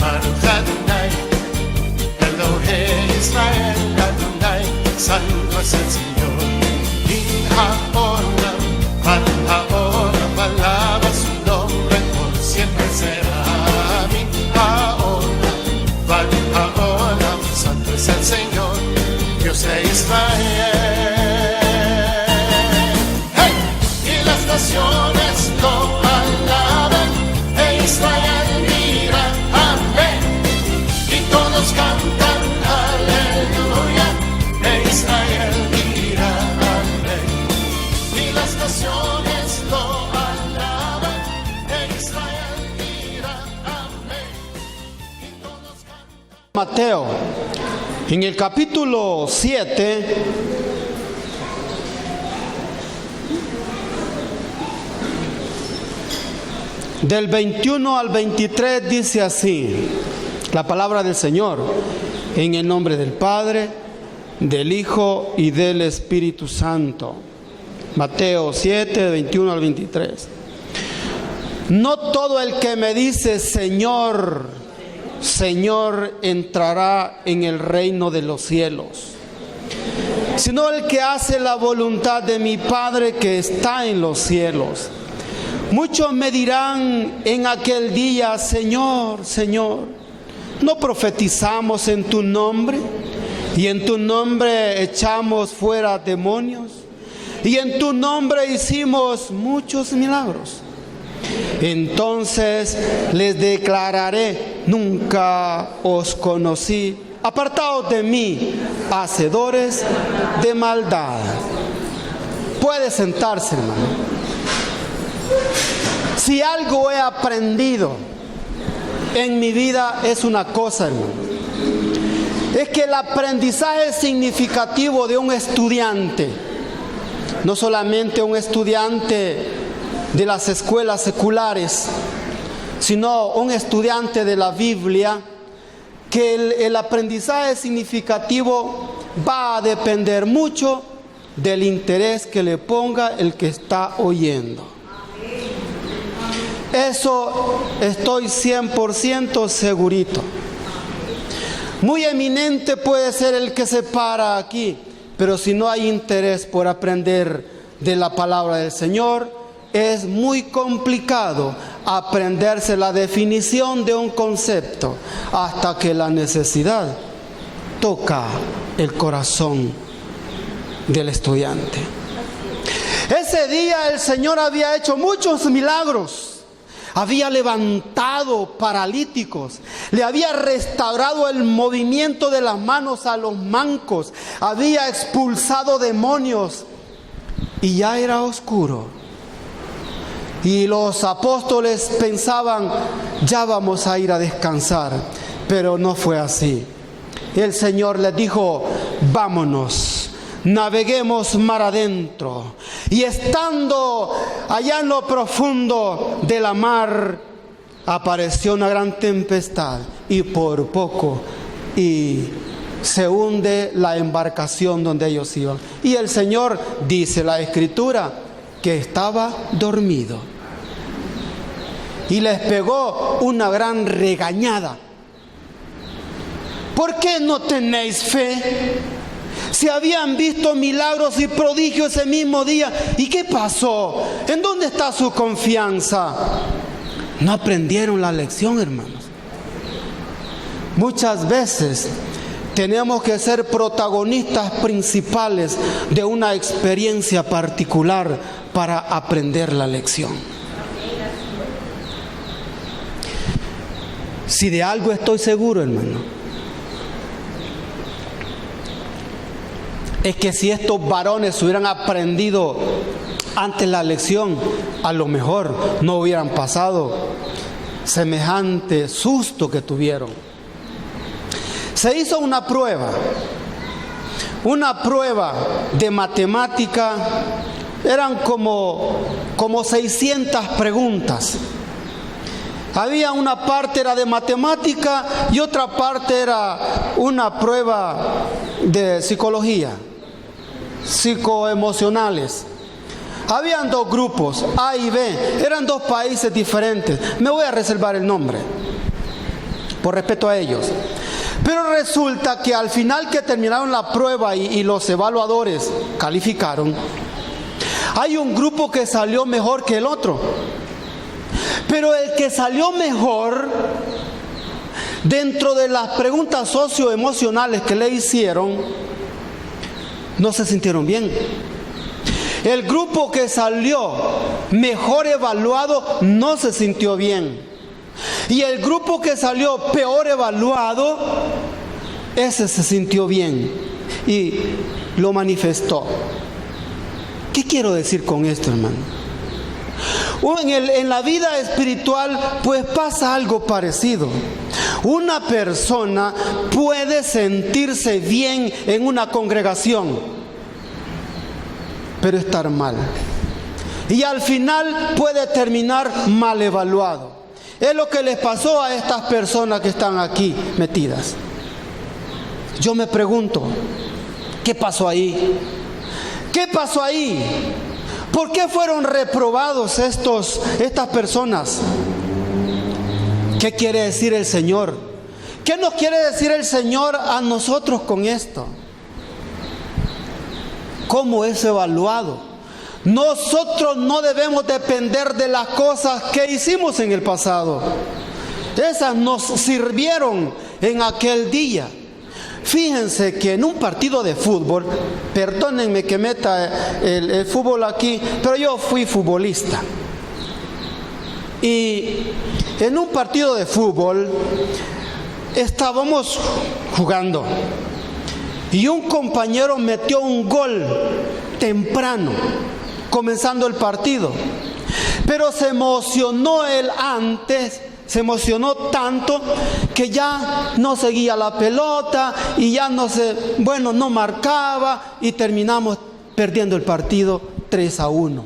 Baruch Adonai, Elohei Israel Adonai, santo es el Señor. Min haolam, Baruch haolam, alaba su nombre, por siempre será. Min haolam, Baruch haolam, santo es el Señor, Dios de Israel. ¡Hey! Y las naciones lo alaban, e Israel mira, amén. Y todos cantan, aleluya, e Israel mira, amén. Y las naciones lo alaban, e Israel mira, amén. Y todos cantan. Mateo, en el capítulo 7, del 21 al 23 dice así, la palabra del Señor, en el nombre del Padre, del Hijo y del Espíritu Santo. Mateo 7, 21 al 23. No todo el que me dice Señor, Señor, entrará en el reino de los cielos, sino el que hace la voluntad de mi Padre que está en los cielos. Muchos me dirán en aquel día, Señor, Señor, ¿no profetizamos en tu nombre? Y en tu nombre echamos fuera demonios, y en tu nombre hicimos muchos milagros. Entonces les declararé, nunca os conocí, apartados de mí, hacedores de maldad. Puede sentarse, hermano. Si algo he aprendido en mi vida es una cosa, hermano. Es que el aprendizaje significativo de un estudiante, no solamente un estudiante de las escuelas seculares, sino un estudiante de la Biblia, que el aprendizaje significativo va a depender mucho del interés que le ponga el que está oyendo. Eso estoy 100% segurito. Muy eminente puede ser el que se para aquí, pero si no hay interés por aprender de la palabra del Señor, es muy complicado aprenderse la definición de un concepto hasta que la necesidad toca el corazón del estudiante. Ese día el Señor había hecho muchos milagros. Había levantado paralíticos, le había restaurado el movimiento de las manos a los mancos, había expulsado demonios y ya era oscuro. Y los apóstoles pensaban, ya vamos a ir a descansar, pero no fue así. El Señor les dijo, vámonos, naveguemos mar adentro. Y estando allá en lo profundo de la mar, apareció una gran tempestad y por poco y se hunde la embarcación donde ellos iban. Y el Señor, dice la Escritura, que estaba dormido. Y les pegó una gran regañada. ¿Por qué no tenéis fe? Si habían visto milagros y prodigios ese mismo día, ¿y qué pasó? ¿En dónde está su confianza? No aprendieron la lección, hermanos. Muchas veces tenemos que ser protagonistas principales de una experiencia particular para aprender la lección. Si de algo estoy seguro, hermano, es que si estos varones hubieran aprendido antes la lección, a lo mejor no hubieran pasado semejante susto que tuvieron. Se hizo una prueba de matemática, eran como 600 preguntas. Había una parte era de matemática y otra parte era una prueba de psicología, psicoemocionales. Habían dos grupos, A y B, eran dos países diferentes. Me voy a reservar el nombre. por respeto a ellos. Pero resulta que al final que terminaron la prueba y los evaluadores calificaron, hay un grupo que salió mejor que el otro. Pero el que salió mejor, dentro de las preguntas socioemocionales que le hicieron, no se sintieron bien. El grupo que salió mejor evaluado no se sintió bien. Y el grupo que salió peor evaluado, ese se sintió bien y lo manifestó. ¿Qué quiero decir con esto, hermano? En la vida espiritual pues pasa algo parecido. Una persona puede sentirse bien en una congregación, pero estar mal. Y al final puede terminar mal evaluado. Es lo que les pasó a estas personas que están aquí metidas. Yo me pregunto, ¿qué pasó ahí? ¿Qué pasó ahí? ¿Por qué fueron reprobados estas personas? ¿Qué quiere decir el Señor? ¿Qué nos quiere decir el Señor a nosotros con esto? ¿Cómo es evaluado? Nosotros no debemos depender de las cosas que hicimos en el pasado. Esas nos sirvieron en aquel día. Fíjense que en un partido de fútbol, perdónenme que meta el fútbol aquí, pero yo fui futbolista. Y en un partido de fútbol estábamos jugando y un compañero metió un gol temprano, comenzando el partido, pero se emocionó él antes. Se emocionó tanto que ya no seguía la pelota y ya no marcaba y terminamos perdiendo el partido 3-1.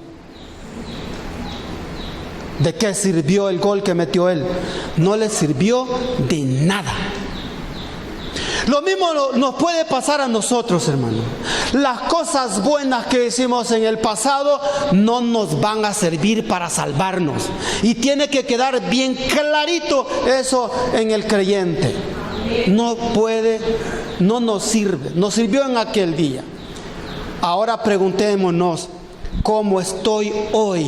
¿De qué sirvió el gol que metió él? No le sirvió de nada. Lo mismo nos puede pasar a nosotros, hermano. Las cosas buenas que hicimos en el pasado no nos van a servir para salvarnos. Y tiene que quedar bien clarito eso en el creyente. No nos sirve. Nos sirvió en aquel día. Ahora preguntémonos, ¿cómo estoy hoy?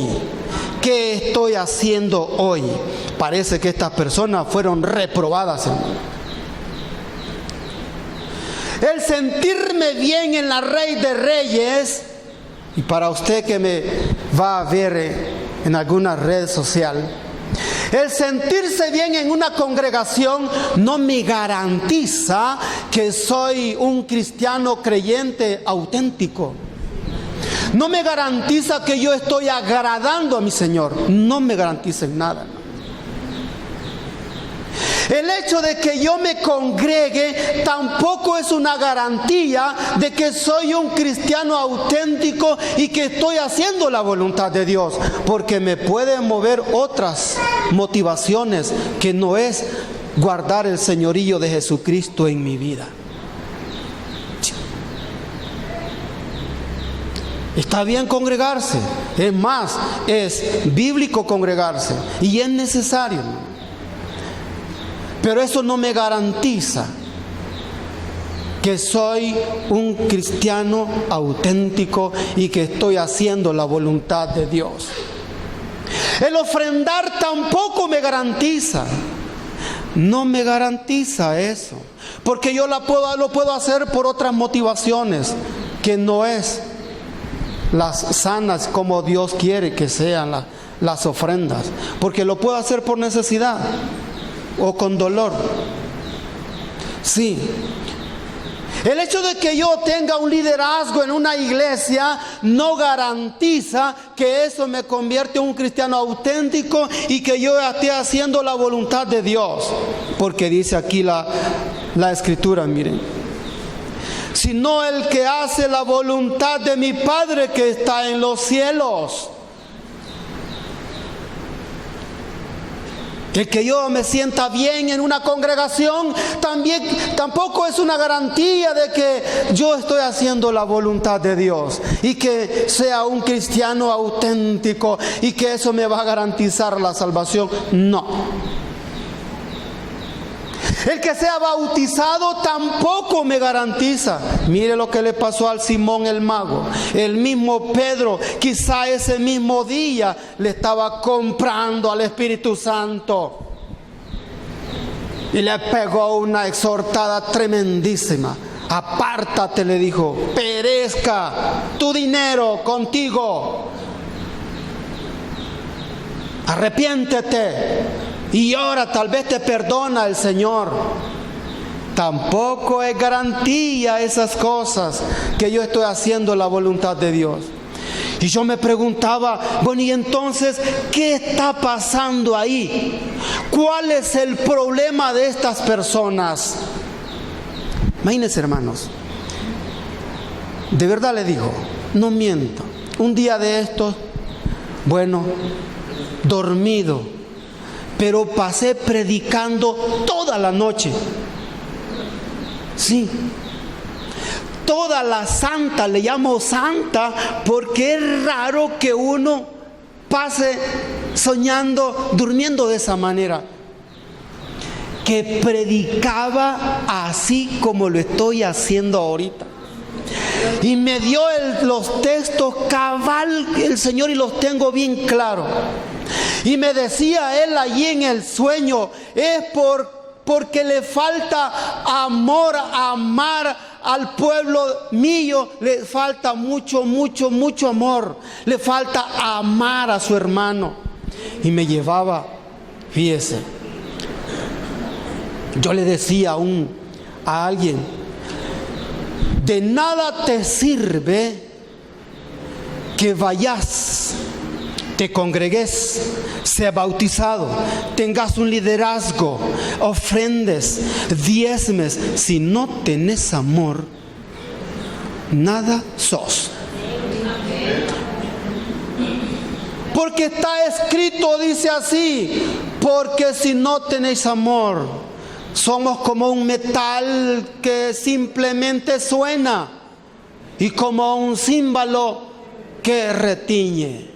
¿Qué estoy haciendo hoy? Parece que estas personas fueron reprobadas, hermano. El sentirme bien en la Rey de Reyes, y para usted que me va a ver en alguna red social, el sentirse bien en una congregación no me garantiza que soy un cristiano creyente auténtico. No me garantiza que yo estoy agradando a mi Señor. No me garantiza nada. El hecho de que yo me congregue tampoco es una garantía de que soy un cristiano auténtico y que estoy haciendo la voluntad de Dios, porque me pueden mover otras motivaciones que no es guardar el señorío de Jesucristo en mi vida. Está bien congregarse, es más, es bíblico congregarse y es necesario. Pero eso no me garantiza que soy un cristiano auténtico y que estoy haciendo la voluntad de Dios. El ofrendar tampoco me garantiza. No me garantiza eso. Porque yo lo puedo hacer por otras motivaciones que no es las sanas como Dios quiere que sean las ofrendas. Porque lo puedo hacer por necesidad o con dolor. Sí. El hecho de que yo tenga un liderazgo en una iglesia no garantiza que eso me convierte en un cristiano auténtico y que yo esté haciendo la voluntad de Dios. Porque dice aquí la escritura, miren: sino el que hace la voluntad de mi Padre que está en los cielos. El que yo me sienta bien en una congregación tampoco es una garantía de que yo estoy haciendo la voluntad de Dios y que sea un cristiano auténtico y que eso me va a garantizar la salvación. No. El que sea bautizado tampoco me garantiza. Mire lo que le pasó al Simón el mago. El mismo Pedro, quizá ese mismo día, le estaba comprando al Espíritu Santo. Y le pegó una exhortada tremendísima. Apártate, le dijo, perezca tu dinero contigo. Arrepiéntete y ahora tal vez te perdona el Señor. Tampoco es garantía esas cosas, que yo estoy haciendo la voluntad de Dios. Y yo me preguntaba, bueno, y entonces, ¿qué está pasando ahí? ¿Cuál es el problema de estas personas? Imagínense, hermanos, de verdad le digo, no miento, un día de estos, bueno, dormido, pero pasé predicando toda la noche. Sí, toda la santa, le llamo santa porque es raro que uno pase soñando, durmiendo de esa manera. Que predicaba así como lo estoy haciendo ahorita. Y me dio los textos cabal el Señor, y los tengo bien claros. Y me decía él allí en el sueño, es porque le falta amor, amar al pueblo mío, le falta mucho amor, le falta amar a su hermano. Y me llevaba, fíjese, yo le decía a alguien, de nada te sirve que vayas, te congregues, seas bautizado, tengas un liderazgo, ofrendes, diezmes, si no tenés amor, nada sos. Porque está escrito, dice así, porque si no tenéis amor, somos como un metal que simplemente suena y como un címbalo que retiñe.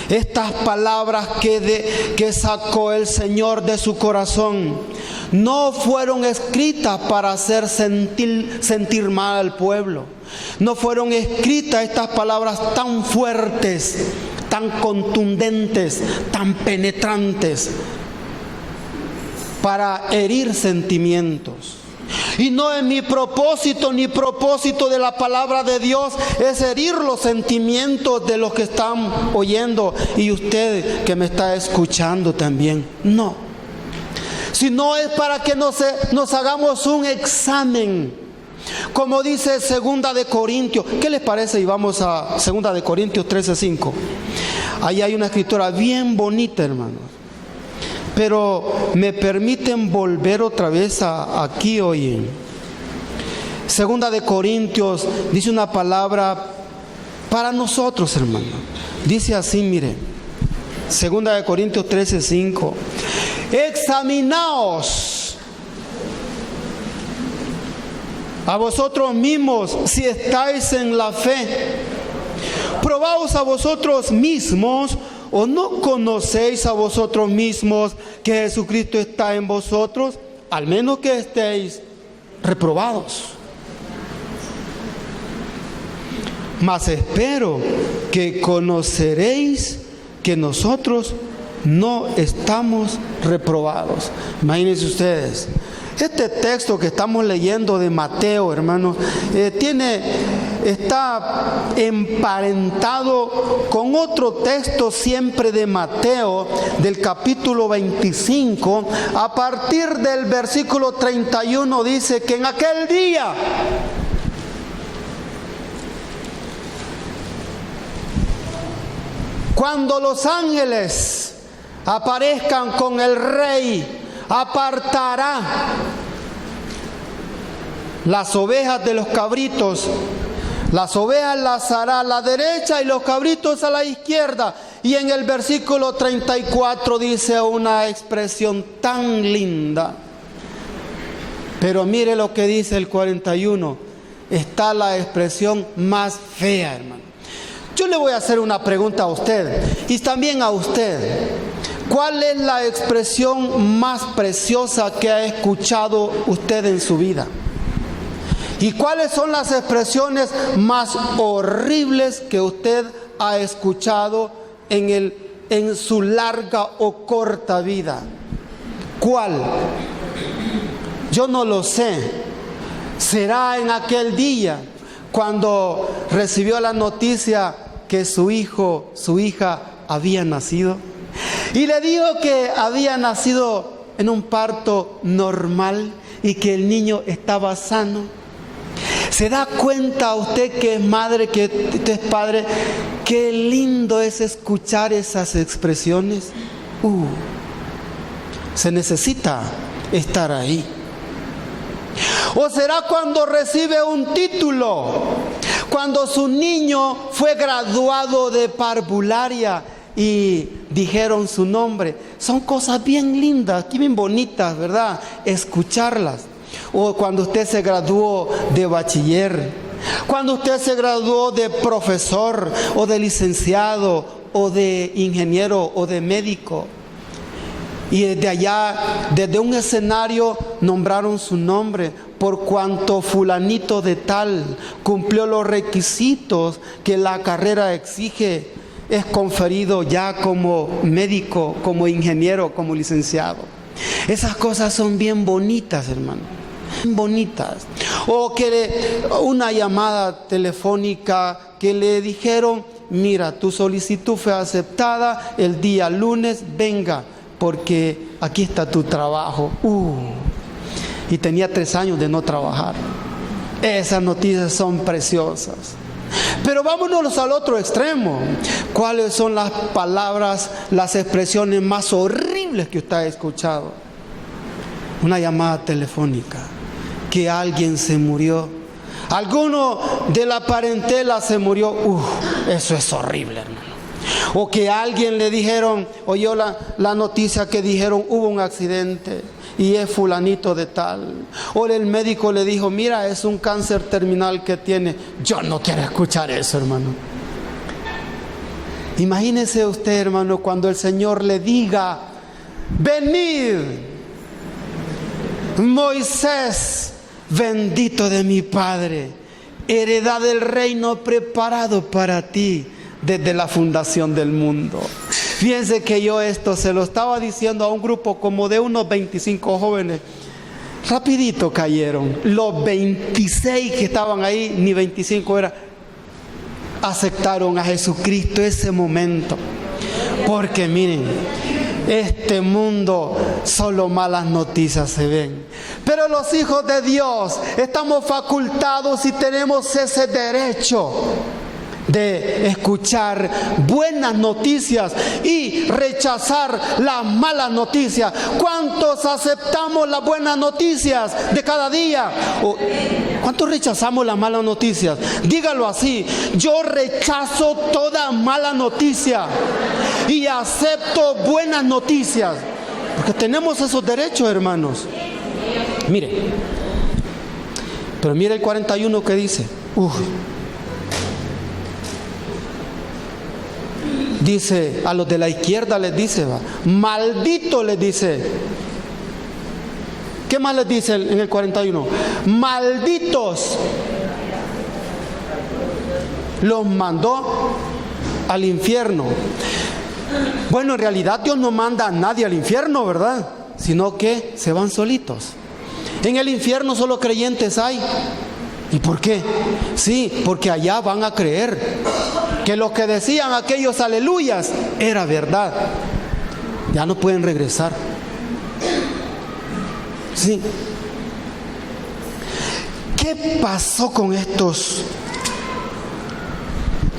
Estas palabras que sacó el Señor de su corazón no fueron escritas para hacer sentir mal al pueblo. No fueron escritas estas palabras tan fuertes, tan contundentes, tan penetrantes, para herir sentimientos. Y no es mi propósito ni propósito de la palabra de Dios es herir los sentimientos de los que están oyendo y usted que me está escuchando también. No. Sino es para que nos hagamos un examen. Como dice 2 de Corintios. ¿Qué les parece? Y vamos a 2 de Corintios 13:5. Ahí hay una escritura bien bonita, hermanos. Pero me permiten volver otra vez aquí hoy. 2 de Corintios dice una palabra para nosotros, hermano. Dice así, mire. 2 de Corintios 13:5. Examinaos a vosotros mismos si estáis en la fe. Probaos a vosotros mismos. ¿O no conocéis a vosotros mismos que Jesucristo está en vosotros? Al menos que estéis reprobados. Mas espero que conoceréis que nosotros no estamos reprobados. Imagínense ustedes. Este texto que estamos leyendo de Mateo, hermanos, está emparentado con otro texto siempre de Mateo, del capítulo 25, a partir del versículo 31, dice que en aquel día cuando los ángeles aparezcan con el Rey, apartará las ovejas de los cabritos. Las ovejas las hará a la derecha y los cabritos a la izquierda. Y en el versículo 34 dice una expresión tan linda. Pero mire lo que dice el 41. Está la expresión más fea, hermano. Yo le voy a hacer una pregunta a usted y también a usted. ¿Cuál es la expresión más preciosa que ha escuchado usted en su vida? ¿Y cuáles son las expresiones más horribles que usted ha escuchado en su larga o corta vida? ¿Cuál? Yo no lo sé. ¿Será en aquel día cuando recibió la noticia que su hija había nacido? Y le dijo que había nacido en un parto normal y que el niño estaba sano. ¿Se da cuenta usted que es madre, que usted es padre? Qué lindo es escuchar esas expresiones. Se necesita estar ahí. ¿O será cuando recibe un título? Cuando su niño fue graduado de parvularia y dijeron su nombre. Son cosas bien lindas, bien bonitas, ¿verdad? Escucharlas. O cuando usted se graduó de bachiller, cuando usted se graduó de profesor o de licenciado o de ingeniero o de médico. Y desde allá, desde un escenario, nombraron su nombre, por cuanto fulanito de tal cumplió los requisitos que la carrera exige, es conferido ya como médico, como ingeniero, como licenciado. Esas cosas son bien bonitas, hermano, bien bonitas. O que una llamada telefónica que le dijeron: mira, tu solicitud fue aceptada, el día lunes venga, porque aquí está tu trabajo. Y tenía 3 años de no trabajar. Esas noticias son preciosas. Pero vámonos al otro extremo. ¿Cuáles son las palabras, las expresiones más horribles que usted ha escuchado? Una llamada telefónica, que alguien se murió, alguno de la parentela se murió. Eso es horrible, hermano. O que a alguien le dijeron, oyó la noticia que dijeron hubo un accidente y es fulanito de tal. O el médico le dijo: mira, es un cáncer terminal que tiene. Yo no quiero escuchar eso, hermano. Imagínese usted, hermano, cuando el Señor le diga: venid, Moisés, bendito de mi Padre, heredad del reino preparado para ti desde la fundación del mundo. Fíjense que yo esto se lo estaba diciendo a un grupo como de unos 25 jóvenes. Rapidito cayeron. Los 26 que estaban ahí, ni 25 era, aceptaron a Jesucristo ese momento. Porque miren, este mundo solo malas noticias se ven. Pero los hijos de Dios estamos facultados y tenemos ese derecho de escuchar buenas noticias y rechazar las malas noticias. ¿Cuántos aceptamos las buenas noticias de cada día? ¿Cuántos rechazamos las malas noticias? Dígalo así: yo rechazo toda mala noticia y acepto buenas noticias, porque tenemos esos derechos, hermanos. Mire, pero mire el 41 que dice. Dice, a los de la izquierda les dice, maldito les dice. ¿Qué más les dice en el 41? Malditos. Los mandó al infierno. Bueno, en realidad Dios no manda a nadie al infierno, ¿verdad? Sino que se van solitos. En el infierno solo creyentes hay. ¿Y por qué? Sí, porque allá van a creer que lo que decían aquellos aleluyas era verdad. Ya no pueden regresar. Sí. ¿Qué pasó con estos?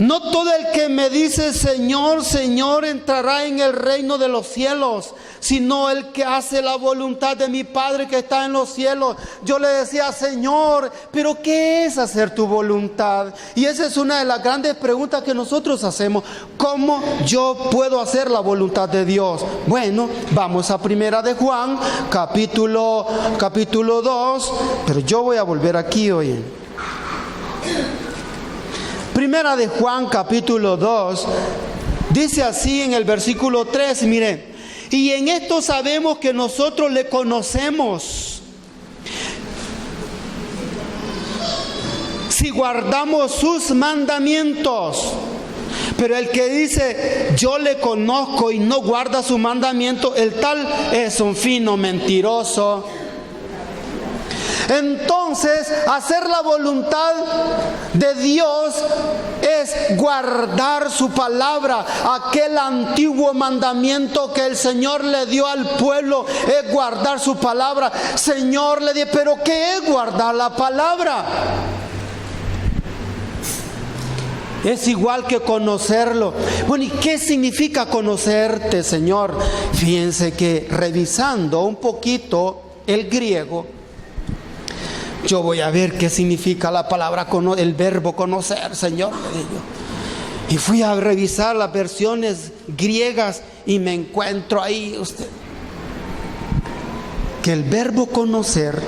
No todo el que me dice Señor, Señor entrará en el reino de los cielos, sino el que hace la voluntad de mi Padre que está en los cielos. Yo le decía: Señor, ¿pero qué es hacer tu voluntad? Y esa es una de las grandes preguntas que nosotros hacemos. ¿Cómo yo puedo hacer la voluntad de Dios? Bueno, vamos a Primera de Juan, capítulo 2, pero yo voy a volver aquí hoy. Primera de Juan, capítulo 2, dice así en el versículo 3, mire: Y en esto sabemos que nosotros le conocemos, si guardamos sus mandamientos. Pero el que dice, yo le conozco y no guarda su mandamiento, el tal es un fino mentiroso. Entonces, hacer la voluntad de Dios es guardar su palabra. Aquel antiguo mandamiento que el Señor le dio al pueblo es guardar su palabra. Señor, le dije, ¿pero qué es guardar la palabra? Es igual que conocerlo. Bueno, ¿y qué significa conocerte, Señor? Fíjense que revisando un poquito el griego, yo voy a ver qué significa la palabra, el verbo conocer, Señor. Y fui a revisar las versiones griegas y me encuentro ahí, que el verbo conocer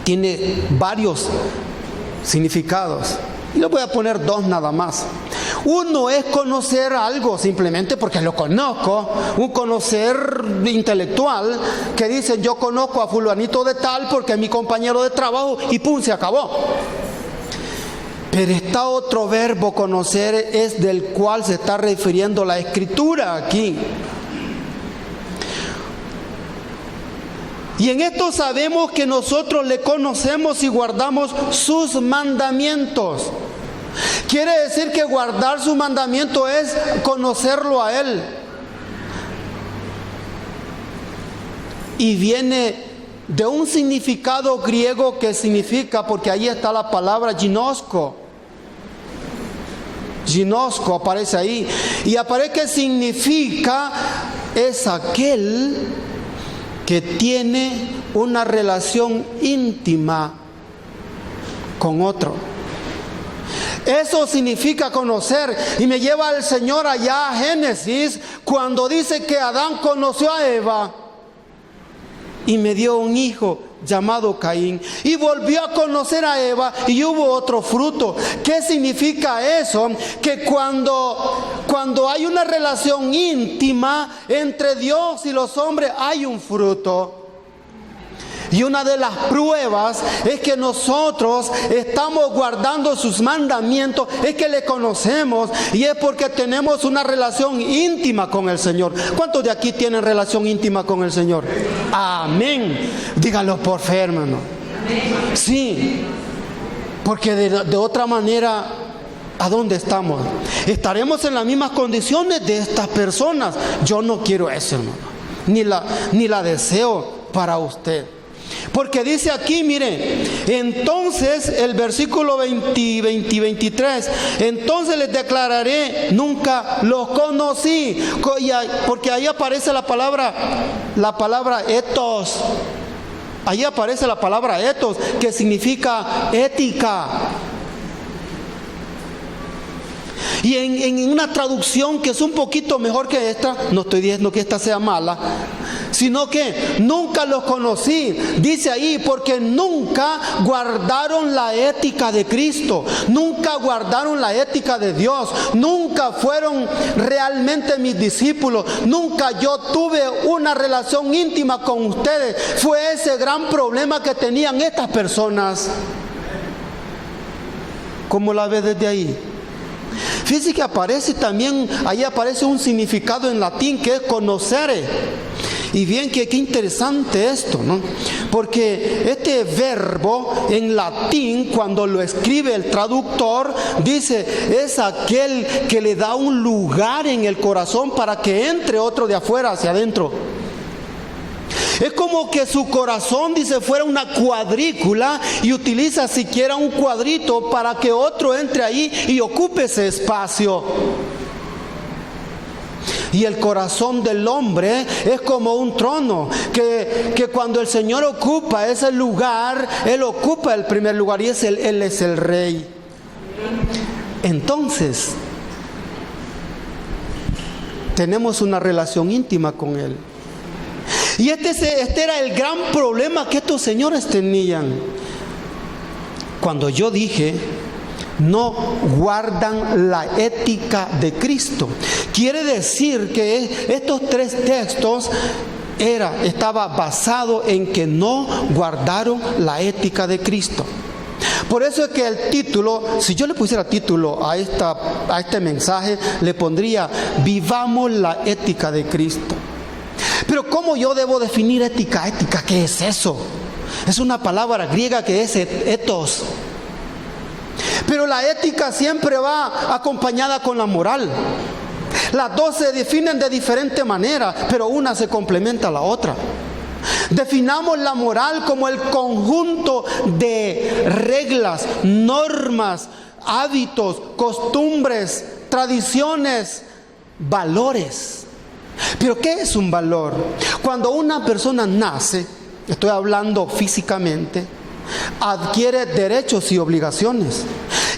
tiene varios significados. Y le voy a poner dos nada más. Uno es conocer algo simplemente porque lo conozco, un conocer intelectual que dice, yo conozco a fulanito de tal porque es mi compañero de trabajo y pum, se acabó. Pero está otro verbo, conocer, es del cual se está refiriendo la Escritura aquí. Y en esto sabemos que nosotros le conocemos y guardamos sus mandamientos. Quiere decir que guardar su mandamiento es conocerlo a Él. Y viene de un significado griego que significa, porque ahí está la palabra ginosko. Ginosko aparece ahí. Y aparece que significa es aquel que tiene una relación íntima con otro. Eso significa conocer. Y me lleva el Señor allá a Génesis, cuando dice que Adán conoció a Eva y me dio un hijo llamado Caín, y volvió a conocer a Eva y hubo otro fruto. ¿Qué significa eso? Que cuando hay una relación íntima entre Dios y los hombres, hay un fruto. Y una de las pruebas es que nosotros estamos guardando sus mandamientos, es que le conocemos y es porque tenemos una relación íntima con el Señor. ¿Cuántos de aquí tienen relación íntima con el Señor? Amén. Díganlo por fe, hermano. Sí, porque de otra manera, ¿a dónde estamos? Estaremos en las mismas condiciones de estas personas. Yo no quiero eso, hermano. Ni la deseo para usted. Porque dice aquí, miren, entonces el versículo 23, entonces les declararé, nunca los conocí, porque ahí aparece la palabra etos, ahí aparece la palabra etos, que significa ética. Y en una traducción que es un poquito mejor que esta, no estoy diciendo que esta sea mala, sino que nunca los conocí, dice ahí, porque nunca guardaron la ética de Cristo, nunca guardaron la ética de Dios, nunca fueron realmente mis discípulos, nunca yo tuve una relación íntima con ustedes. Fue ese gran problema que tenían estas personas. ¿Cómo la ves desde ahí? Fíjense que aparece también, ahí aparece un significado en latín que es conocere. Y bien, qué interesante esto, ¿no? Porque este verbo en latín, cuando lo escribe el traductor, dice, es aquel que le da un lugar en el corazón para que entre otro de afuera hacia adentro. Es como que su corazón, dice, fuera una cuadrícula y utiliza siquiera un cuadrito para que otro entre ahí y ocupe ese espacio. Y el corazón del hombre es como un trono, que cuando el Señor ocupa ese lugar, Él ocupa el primer lugar y Él es el rey. Entonces, tenemos una relación íntima con Él. Y este era el gran problema que estos señores tenían. Cuando yo dije, no guardan la ética de Cristo. Quiere decir que estos 3 textos estaba basado en que no guardaron la ética de Cristo. Por eso es que el título, si yo le pusiera título a este mensaje, le pondría: vivamos la ética de Cristo. Pero ¿cómo yo debo definir ética? ¿Ética qué es eso? Es una palabra griega que es ethos. Pero la ética siempre va acompañada con la moral. Las dos se definen de diferente manera, pero una se complementa a la otra. Definamos la moral como el conjunto de reglas, normas, hábitos, costumbres, tradiciones, valores. Pero ¿qué es un valor? Cuando una persona nace, estoy hablando físicamente, adquiere derechos y obligaciones.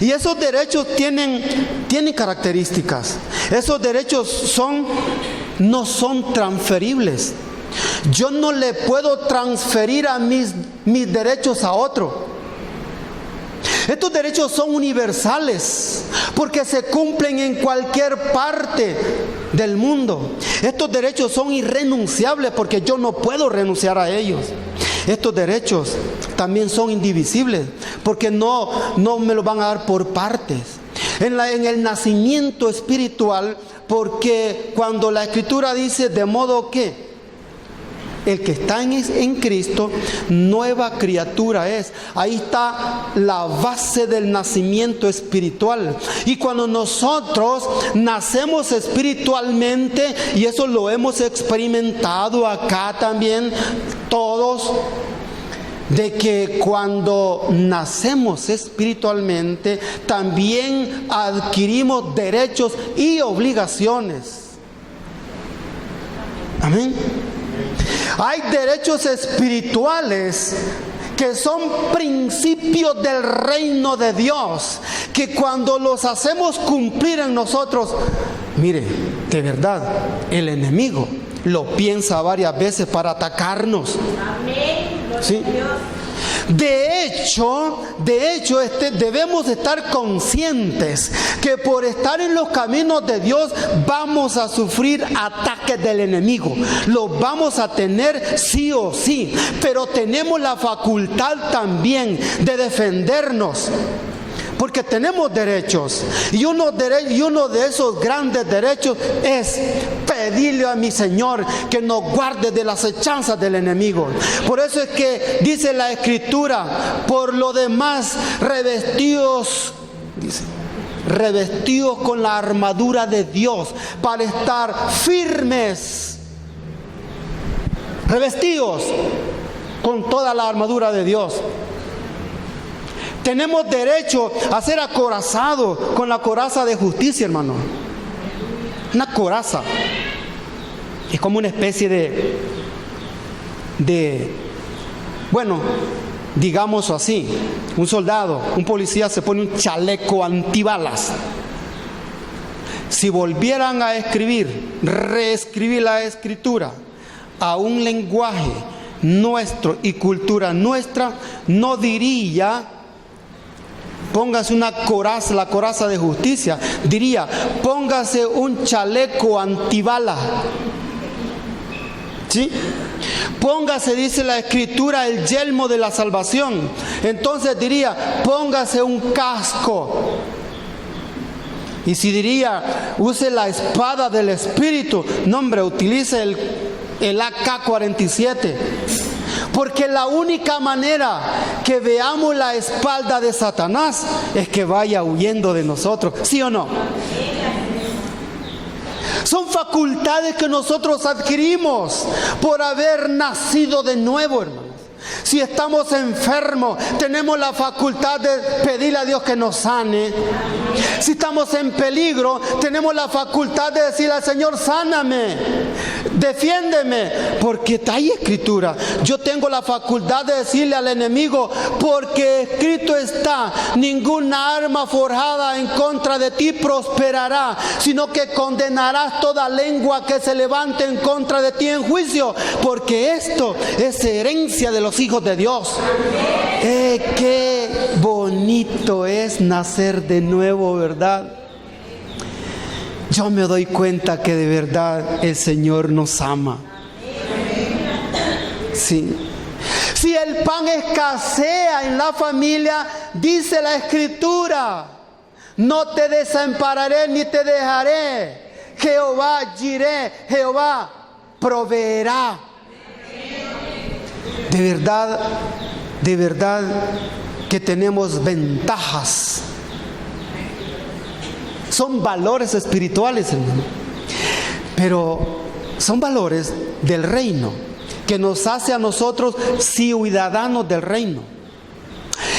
Y esos derechos tienen características. Esos derechos no son transferibles. Yo no le puedo transferir a mis derechos a otro. Estos derechos son universales porque se cumplen en cualquier parte del mundo. Estos derechos son irrenunciables porque yo no puedo renunciar a ellos. Estos derechos también son indivisibles porque no me los van a dar por partes. En el nacimiento espiritual, porque cuando la Escritura dice de modo que el que está en Cristo, nueva criatura es. Ahí está la base del nacimiento espiritual. Y cuando nosotros nacemos espiritualmente, y eso lo hemos experimentado acá también todos, de que cuando nacemos espiritualmente, también adquirimos derechos y obligaciones. Amén. Hay derechos espirituales que son principios del reino de Dios, que cuando los hacemos cumplir en nosotros, mire, de verdad, el enemigo lo piensa varias veces para atacarnos. Amén. ¿Sí? De hecho, debemos estar conscientes que por estar en los caminos de Dios vamos a sufrir ataques del enemigo. Los vamos a tener sí o sí, pero tenemos la facultad también de defendernos. Porque tenemos derechos. Y uno de esos grandes derechos es pedirle a mi Señor que nos guarde de las acechanzas del enemigo. Por eso es que dice la Escritura: por lo demás, revestidos con la armadura de Dios para estar firmes. Revestidos con toda la armadura de Dios. Tenemos derecho a ser acorazados con la coraza de justicia, hermano. Una coraza. Es como una especie bueno, digamos así, un soldado, un policía se pone un chaleco antibalas. Si volvieran a reescribir la Escritura a un lenguaje nuestro y cultura nuestra, no diría póngase una coraza, la coraza de justicia, diría póngase un chaleco antibala. ¿Sí? Póngase, dice la Escritura, el yelmo de la salvación. Entonces diría póngase un casco. Y si diría use la espada del Espíritu, no, hombre, utilice el AK-47. Porque la única manera que veamos la espalda de Satanás es que vaya huyendo de nosotros, ¿sí o no? Son facultades que nosotros adquirimos por haber nacido de nuevo, hermanos. Si estamos enfermos, tenemos la facultad de pedirle a Dios que nos sane. Si estamos en peligro, tenemos la facultad de decirle al Señor: sáname, defiéndeme, porque hay Escritura. Yo tengo la facultad de decirle al enemigo: porque escrito está, ninguna arma forjada en contra de ti prosperará, sino que condenarás toda lengua que se levante en contra de ti en juicio, porque esto es herencia de los hijos de Dios. bonito es nacer de nuevo, ¿verdad? Yo me doy cuenta que de verdad el Señor nos ama. Sí. Si el pan escasea en la familia, dice la Escritura, no te desampararé ni te dejaré. Jehová Jireh, Jehová proveerá. De verdad que tenemos ventajas. Son valores espirituales, hermano, pero son valores del reino, que nos hace a nosotros ciudadanos del reino.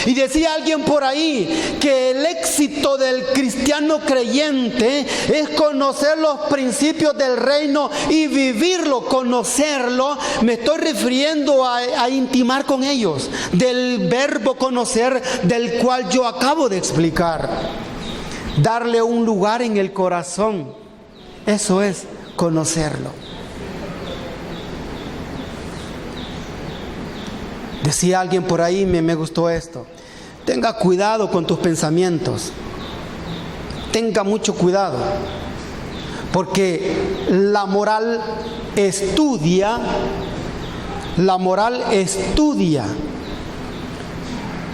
Y decía alguien por ahí que el éxito del cristiano creyente es conocer los principios del reino y vivirlo, conocerlo. Me estoy refiriendo a intimar con ellos, del verbo conocer, del cual yo acabo de explicar. Darle un lugar en el corazón, eso es conocerlo. Decía alguien por ahí, me gustó esto: tenga cuidado con tus pensamientos, tenga mucho cuidado, porque la moral estudia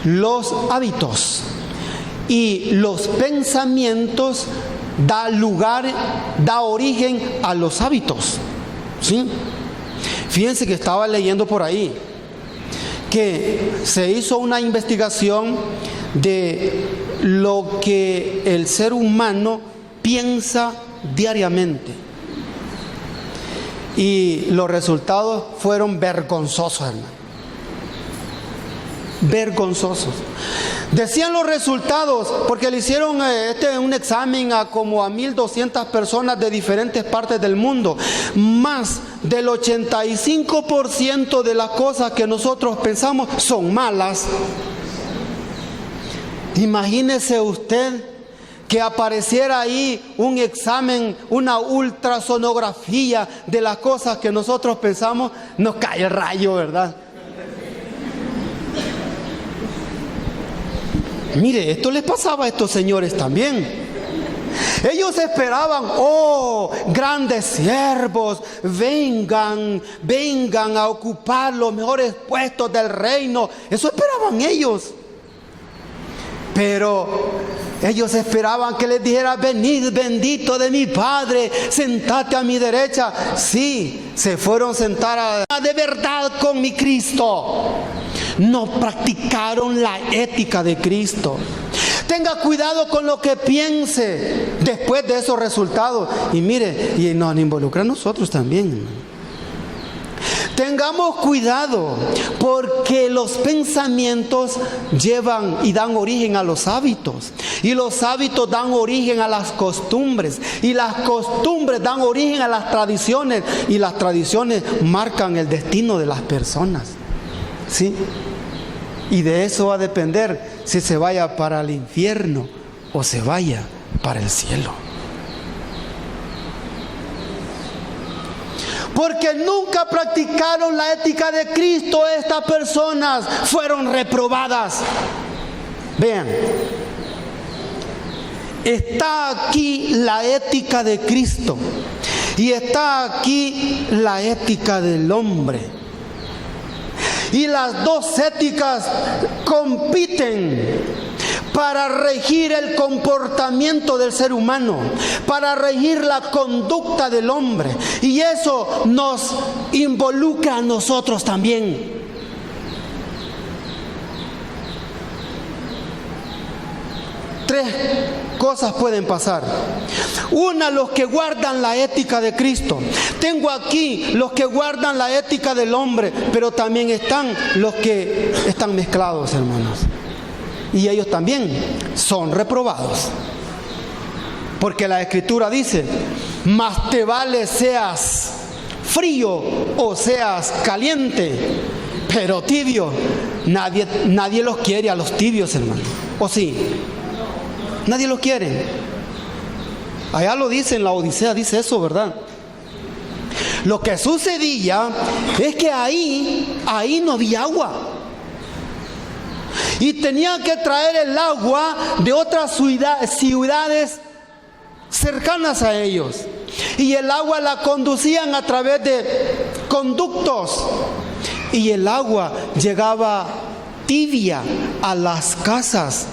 los hábitos, y los pensamientos da origen a los hábitos. ¿Sí? Fíjense que estaba leyendo por ahí que se hizo una investigación de lo que el ser humano piensa diariamente. Y los resultados fueron vergonzosos, hermano. Vergonzosos. Decían los resultados, porque le hicieron un examen a como a 1,200 personas de diferentes partes del mundo. Más del 85% de las cosas que nosotros pensamos son malas. Imagínese usted que apareciera ahí un examen, una ultrasonografía de las cosas que nosotros pensamos, nos cae el rayo, ¿verdad? Mire, esto les pasaba a estos señores también. Ellos esperaban, grandes siervos, vengan a ocupar los mejores puestos del reino. Eso esperaban ellos. Pero ellos esperaban que les dijera: venid, bendito de mi Padre, sentate a mi derecha. Sí, se fueron a sentar de verdad con mi Cristo. No practicaron la ética de Cristo. Tenga cuidado con lo que piense después de esos resultados. Y mire, y nos involucra a nosotros también. Tengamos cuidado, porque los pensamientos llevan y dan origen a los hábitos, y los hábitos dan origen a las costumbres, y las costumbres dan origen a las tradiciones, y las tradiciones marcan el destino de las personas. ¿Sí? Y de eso va a depender si se vaya para el infierno o se vaya para el cielo. Porque nunca practicaron la ética de Cristo, estas personas fueron reprobadas. Vean, está aquí la ética de Cristo y está aquí la ética del hombre. Y las dos éticas compiten para regir el comportamiento del ser humano, para regir la conducta del hombre. Y eso nos involucra a nosotros también. Tres cosas pueden pasar. Una, los que guardan la ética de Cristo. Tengo aquí los que guardan la ética del hombre, pero también están los que están mezclados, hermanos. Y ellos también son reprobados. Porque la Escritura dice: más te vale seas frío o seas caliente, pero tibio. Nadie los quiere a los tibios, hermano. ¿O sí? Nadie los quiere. Allá lo dice en la Odisea, dice eso, ¿verdad? Lo que sucedía es que ahí no había agua. y tenían que traer el agua de otras ciudades cercanas a ellos. Y el agua la conducían a través de conductos. Y el agua llegaba tibia a las casas.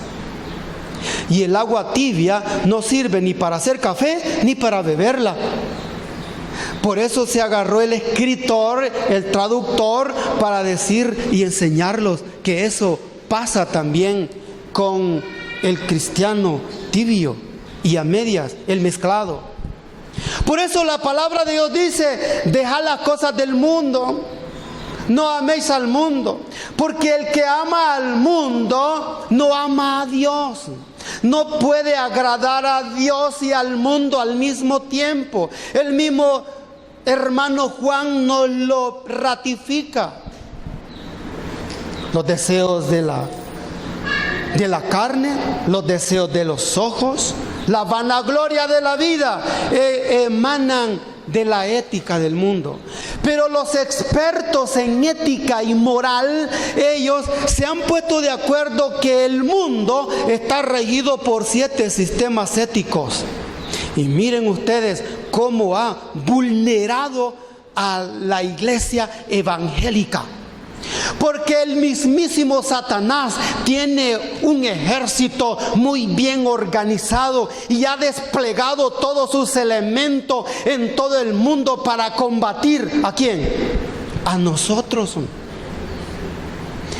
Y el agua tibia no sirve ni para hacer café ni para beberla. Por eso se agarró el escritor, el traductor, para decir y enseñarlos que eso pasa también con el cristiano tibio y a medias, el mezclado. Por eso la palabra de Dios dice: dejad las cosas del mundo, no améis al mundo, porque el que ama al mundo no ama a Dios. No puede agradar a Dios y al mundo al mismo tiempo. El mismo hermano Juan nos lo ratifica. Los deseos de la carne, los deseos de los ojos, la vanagloria de la vida emanan de la ética del mundo. Pero los expertos en ética y moral, ellos se han puesto de acuerdo que el mundo está regido por 7 sistemas éticos. Y miren ustedes cómo ha vulnerado a la iglesia evangélica. Porque el mismísimo Satanás tiene un ejército muy bien organizado y ha desplegado todos sus elementos en todo el mundo para combatir ¿a quién? A nosotros.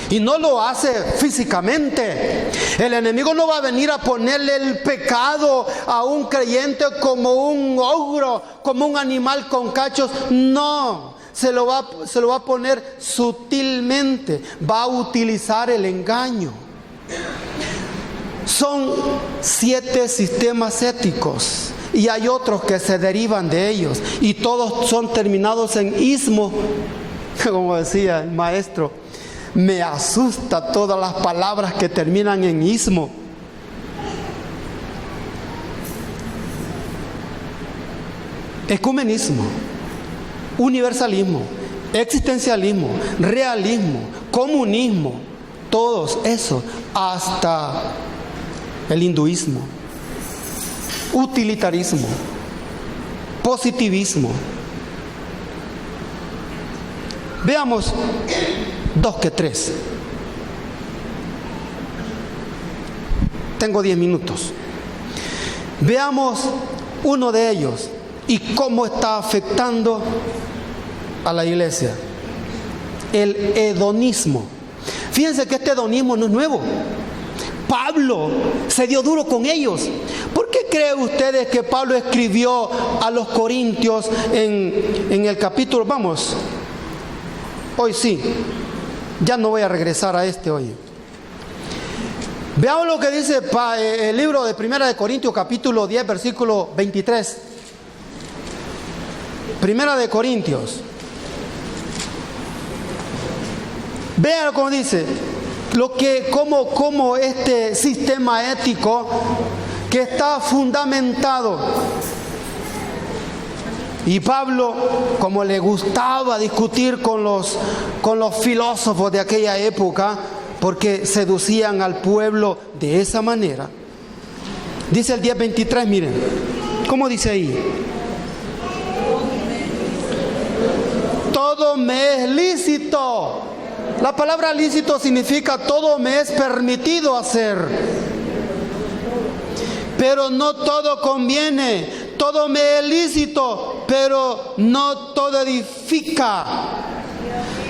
Y no lo hace físicamente. El enemigo no va a venir a ponerle el pecado a un creyente como un ogro, como un animal con cachos. No. Se lo va a poner sutilmente. Va a utilizar el engaño. Son 7 sistemas éticos. Y hay otros que se derivan de ellos. Y todos son terminados en ismo. Como decía el maestro, me asusta todas las palabras que terminan en ismo. Ecumenismo, universalismo, existencialismo, realismo, comunismo, todos esos, hasta el hinduismo, utilitarismo, positivismo. Veamos 2 que 3. Tengo 10 minutos. Veamos uno de ellos y cómo está afectando a la iglesia. El hedonismo. Fíjense que este hedonismo no es nuevo. Pablo se dio duro con ellos. ¿Por qué creen ustedes que Pablo escribió a los corintios en el capítulo? Vamos, hoy sí, ya no voy a regresar a este hoy. Veamos lo que dice el libro de 1 de Corintios capítulo 10 versículo 23. 1 de Corintios. Vean cómo dice, cómo este sistema ético que está fundamentado. Y Pablo, como le gustaba discutir con los filósofos de aquella época, porque seducían al pueblo de esa manera, dice el 10:23, miren, ¿cómo dice ahí? Todo me es lícito. La palabra lícito significa todo me es permitido hacer, pero no todo conviene. Todo me es lícito, pero no todo edifica.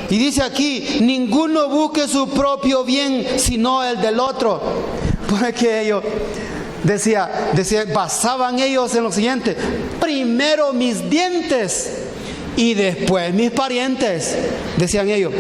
Y dice aquí, ninguno busque su propio bien, sino el del otro. Porque ellos basaban ellos en lo siguiente: primero mis dientes y después mis parientes, decían ellos.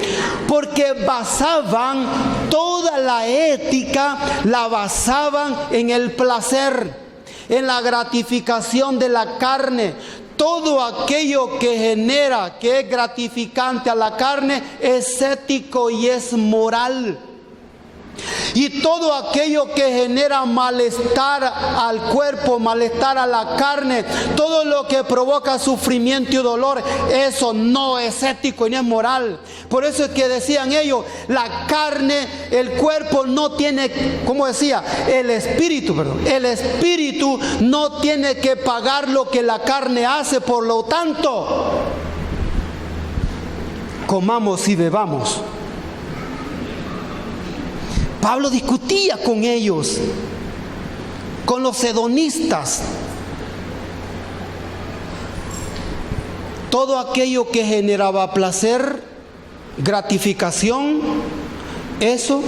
Porque basaban toda la ética, la basaban en el placer, en la gratificación de la carne. Todo aquello que genera, que es gratificante a la carne, es ético y es moral. Y todo aquello que genera malestar al cuerpo, malestar a la carne, todo lo que provoca sufrimiento y dolor, eso no es ético y no es moral. Por eso es que decían ellos, la carne, el cuerpo no tiene, ¿cómo decía? El espíritu no tiene que pagar lo que la carne hace. Por lo tanto, comamos y bebamos. Pablo discutía con ellos, con los hedonistas. Todo aquello que generaba placer, gratificación, eso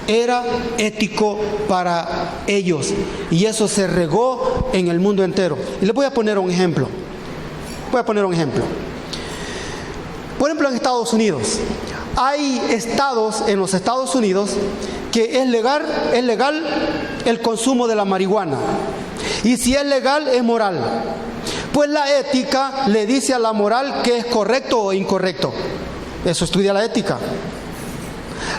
era ético para ellos. Y eso se regó en el mundo entero. Y les voy a poner un ejemplo. Por ejemplo, en Estados Unidos. Hay estados en los Estados Unidos que es legal el consumo de la marihuana. Y si es legal, es moral. Pues la ética le dice a la moral que es correcto o incorrecto. Eso estudia la ética.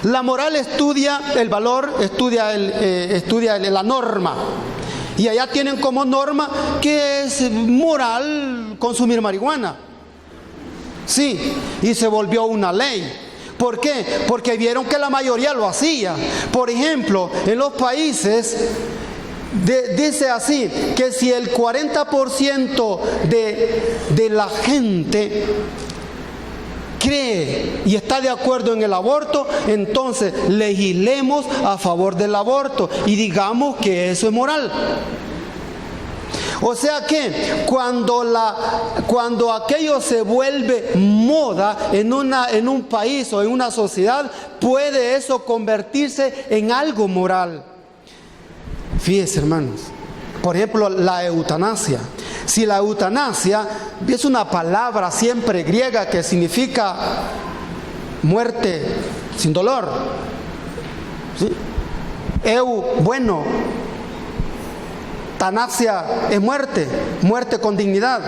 La moral estudia el valor, estudia la norma. Y allá tienen como norma que es moral consumir marihuana. Sí, y se volvió una ley. ¿Por qué? Porque vieron que la mayoría lo hacía. Por ejemplo, en los países dice así, que si el 40% de la gente cree y está de acuerdo en el aborto, entonces legislemos a favor del aborto y digamos que eso es moral. O sea que cuando aquello se vuelve moda en un país o en una sociedad, puede eso convertirse en algo moral. Fíjense, hermanos, por ejemplo, la eutanasia. Si la eutanasia es una palabra siempre griega que significa muerte sin dolor, ¿sí? Bueno. Tanasia es muerte con dignidad.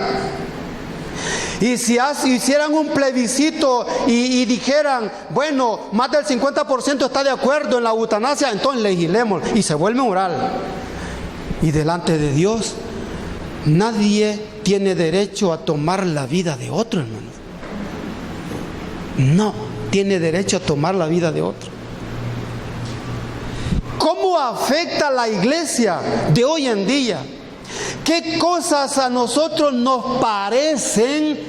Y si hicieran un plebiscito y dijeran, bueno, más del 50% está de acuerdo en la eutanasia, entonces legislemos y se vuelve moral. Y delante de Dios, nadie tiene derecho a tomar la vida de otro, hermano. No tiene derecho a tomar la vida de otro. ¿Cómo afecta a la iglesia de hoy en día? ¿Qué cosas a nosotros nos parecen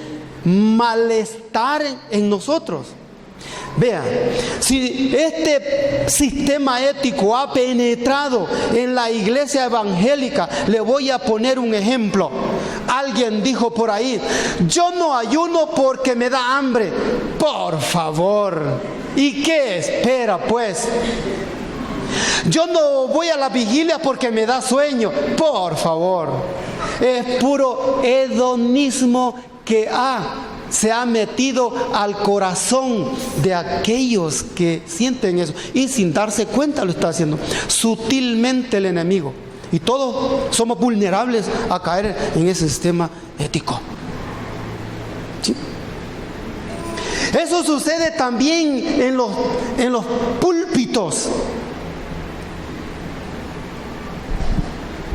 malestar en nosotros? Vean, si este sistema ético ha penetrado en la iglesia evangélica, le voy a poner un ejemplo. Alguien dijo por ahí, yo no ayuno porque me da hambre. Por favor, ¿y qué espera pues? Yo no voy a la vigilia porque me da sueño. Por favor, es puro hedonismo que se ha metido al corazón de aquellos que sienten eso. Y sin darse cuenta lo está haciendo sutilmente el enemigo. Y todos somos vulnerables a caer en ese sistema ético. ¿Sí? Eso sucede también en los púlpitos.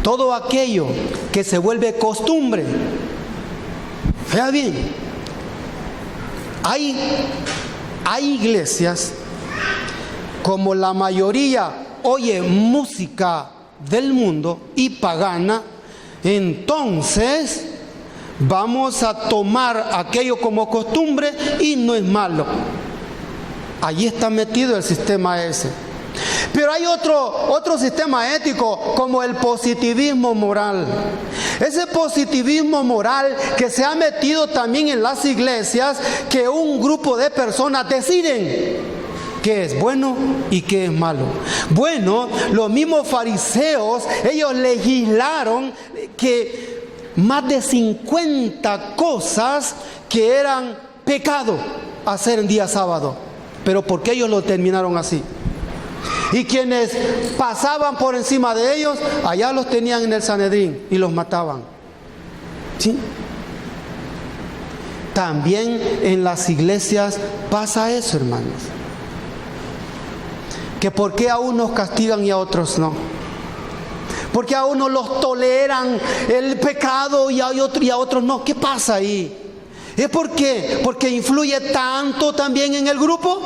Todo aquello que se vuelve costumbre. Vea bien, hay iglesias, como la mayoría oye música del mundo y pagana, entonces vamos a tomar aquello como costumbre y no es malo. Allí está metido el sistema ese. Pero hay otro sistema ético, como el positivismo moral. Ese positivismo moral que se ha metido también en las iglesias, que un grupo de personas deciden qué es bueno y qué es malo. Bueno, los mismos fariseos, ellos legislaron que más de 50 cosas que eran pecado hacer en día sábado. Pero ¿por qué ellos lo terminaron así? Y quienes pasaban por encima de ellos, allá los tenían en el Sanedrín y los mataban. ¿Sí? También en las iglesias pasa eso, hermanos. que por qué a unos castigan y a otros no. Porque a unos los toleran el pecado y a otros no. ¿Qué pasa ahí? ¿Es porque influye tanto también en el grupo?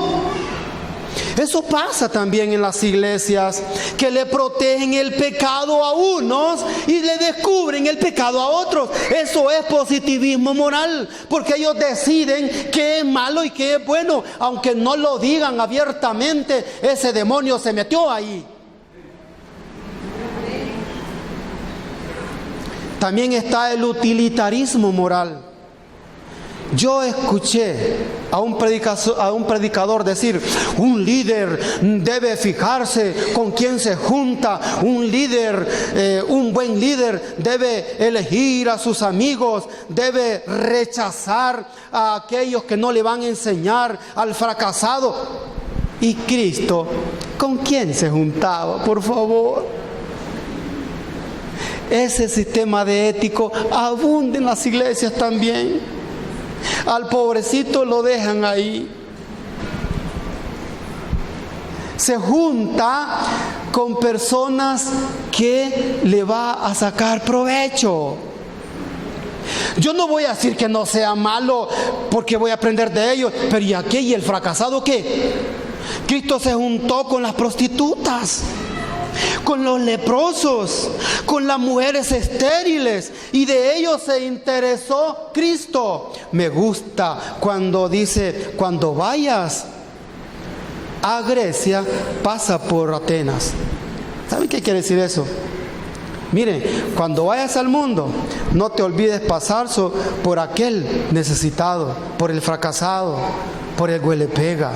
Eso pasa también en las iglesias, que le protegen el pecado a unos y le descubren el pecado a otros. Eso es positivismo moral, porque ellos deciden qué es malo y qué es bueno, aunque no lo digan abiertamente. Ese demonio se metió ahí. También está el utilitarismo moral. Yo escuché a un predicador decir: un líder debe fijarse con quién se junta, un buen líder debe elegir a sus amigos, debe rechazar a aquellos que no le van a enseñar, al fracasado. ¿Y Cristo con quién se juntaba, por favor? Ese sistema de ético abunda en las iglesias también. Al pobrecito lo dejan ahí. Se junta con personas que le va a sacar provecho. Yo no voy a decir que no sea malo, porque voy a aprender de ellos. Pero ¿y aquel y el fracasado qué? Cristo se juntó con las prostitutas, con los leprosos, con las mujeres estériles, y de ellos se interesó Cristo. Me gusta cuando dice: cuando vayas a Grecia, pasa por Atenas. ¿Saben qué quiere decir eso? Miren, cuando vayas al mundo, no te olvides pasar por aquel necesitado, por el fracasado, por el huelepega.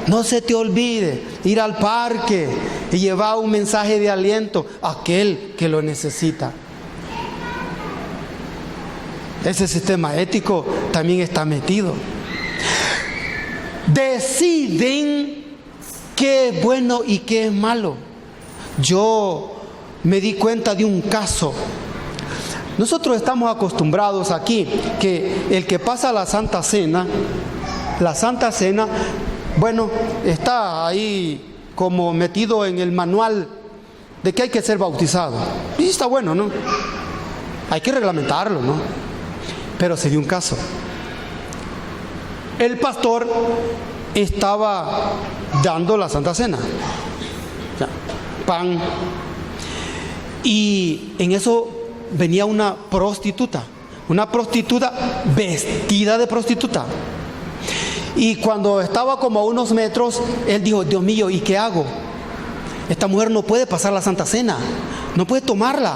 No se te olvide ir al parque y llevar un mensaje de aliento a aquel que lo necesita. Ese sistema ético también está metido. Deciden qué es bueno y qué es malo. Yo me di cuenta de un caso. Nosotros estamos acostumbrados aquí que el que pasa la Santa Cena, bueno, está ahí como metido en el manual de que hay que ser bautizado. Y está bueno, ¿no? Hay que reglamentarlo, ¿no? Pero se dio un caso. El pastor estaba dando la Santa Cena, pan, y en eso venía una prostituta vestida de prostituta. Y cuando estaba como a unos metros, él dijo: Dios mío, ¿y qué hago? Esta mujer no puede pasar la Santa Cena, no puede tomarla.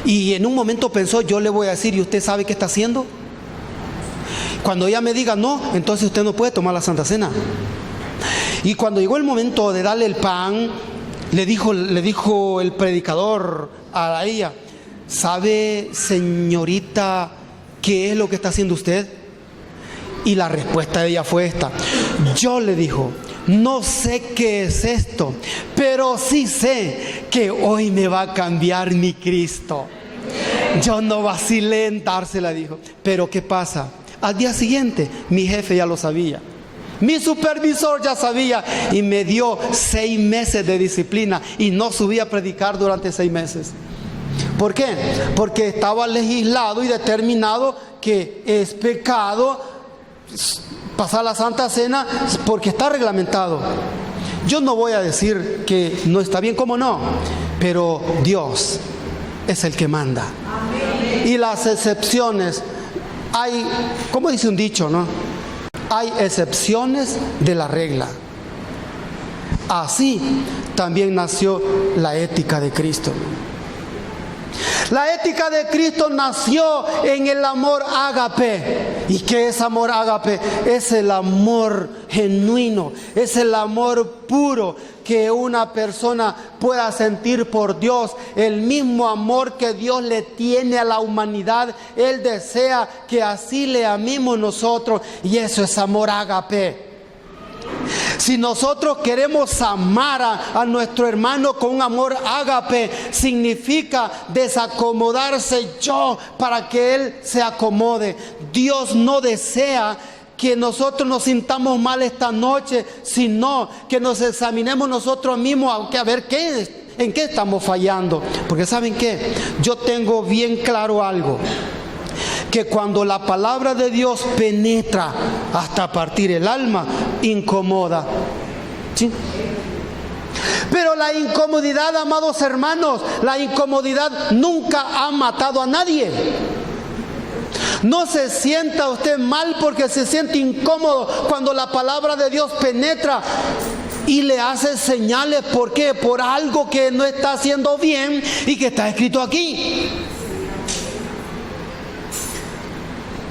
Y en un momento pensó: yo le voy a decir, ¿y usted sabe qué está haciendo? Cuando ella me diga no, entonces usted no puede tomar la Santa Cena. Y cuando llegó el momento de darle el pan, le dijo el predicador a ella: ¿sabe, señorita, qué es lo que está haciendo usted? Y la respuesta de ella fue esta: yo, le dijo, no sé qué es esto, pero sí sé que hoy me va a cambiar mi Cristo. Yo no vacilé en dársela, dijo. Pero ¿qué pasa? Al día siguiente mi jefe ya lo sabía, mi supervisor ya sabía, y me dio 6 meses de disciplina, y no subí a predicar durante 6 meses. ¿Por qué? Porque estaba legislado y determinado que es pecado pasar la Santa Cena, porque está reglamentado. Yo no voy a decir que no está bien, ¿cómo no? Pero Dios es el que manda. Y las excepciones, hay, como dice un dicho, ¿no? Hay excepciones de la regla. Así también nació la ética de Cristo. La ética de Cristo nació en el amor ágape. ¿Y qué es amor ágape? Es el amor genuino, es el amor puro que una persona pueda sentir por Dios. El mismo amor que Dios le tiene a la humanidad, Él desea que así le amemos nosotros, y eso es amor ágape. Si nosotros queremos amar a nuestro hermano con un amor ágape, significa desacomodarse yo para que él se acomode. Dios no desea que nosotros nos sintamos mal esta noche, sino que nos examinemos nosotros mismos a ver en qué estamos fallando. Porque ¿saben qué? Yo tengo bien claro algo, que cuando la palabra de Dios penetra hasta partir el alma, incomoda. ¿Sí? Pero la incomodidad, amados hermanos, la incomodidad nunca ha matado a nadie. No se sienta usted mal porque se siente incómodo cuando la palabra de Dios penetra y le hace señales. ¿Por qué? Por algo que no está haciendo bien y que está escrito aquí.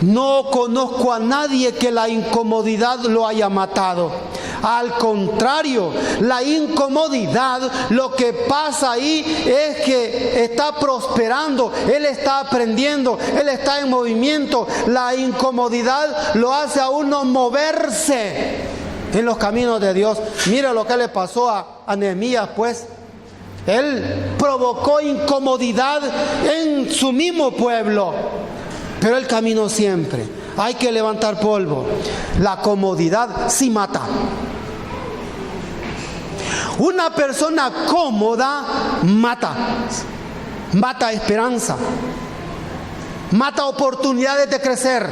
No conozco a nadie que la incomodidad lo haya matado. Al contrario, la incomodidad, lo que pasa ahí es que está prosperando, él está aprendiendo, él está en movimiento. La incomodidad lo hace a uno moverse en los caminos de Dios. Mira lo que le pasó a Nehemías, pues. Él provocó incomodidad en su mismo pueblo, pero él caminó siempre. Hay que levantar polvo. La comodidad sí mata. Una persona cómoda mata esperanza, mata oportunidades de crecer,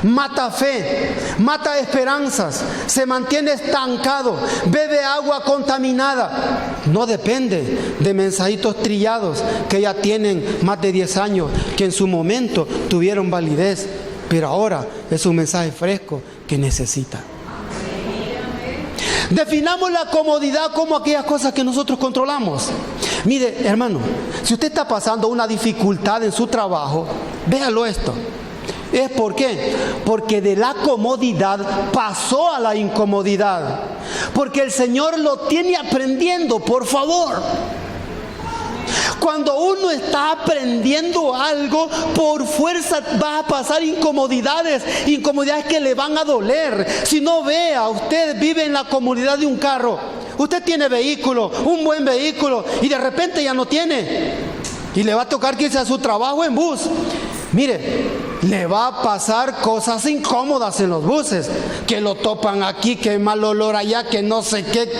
mata fe, mata esperanzas, se mantiene estancado, bebe agua contaminada. No depende de mensajitos trillados que ya tienen más de 10 años, que en su momento tuvieron validez, pero ahora es un mensaje fresco que necesita. Definamos la comodidad como aquellas cosas que nosotros controlamos. Mire, hermano, si usted está pasando una dificultad en su trabajo, véalo esto. ¿Es por qué? Porque de la comodidad pasó a la incomodidad. Porque el Señor lo tiene aprendiendo, por favor. Cuando uno está aprendiendo algo, por fuerza va a pasar incomodidades que le van a doler. Si no, vea, usted vive en la comodidad de un carro. Usted tiene vehículo, un buen vehículo, y de repente ya no tiene. Y le va a tocar que irse a su trabajo en bus. Mire, le va a pasar cosas incómodas en los buses, que lo topan aquí, que mal olor allá, que no sé qué.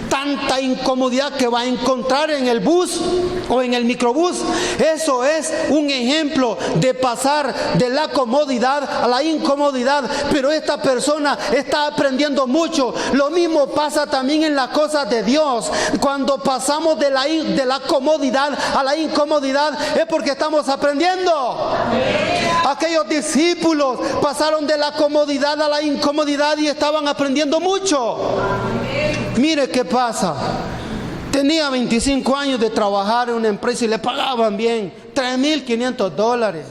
Tanta incomodidad que va a encontrar en el bus o en el microbús. Eso es un ejemplo de pasar de la comodidad a la incomodidad. Pero esta persona está aprendiendo mucho. Lo mismo pasa también en las cosas de Dios. Cuando pasamos de la comodidad a la incomodidad, es porque estamos aprendiendo. Aquellos discípulos pasaron de la comodidad a la incomodidad y estaban aprendiendo mucho. Mire qué pasa. Tenía 25 años de trabajar en una empresa y le pagaban bien, $3,500.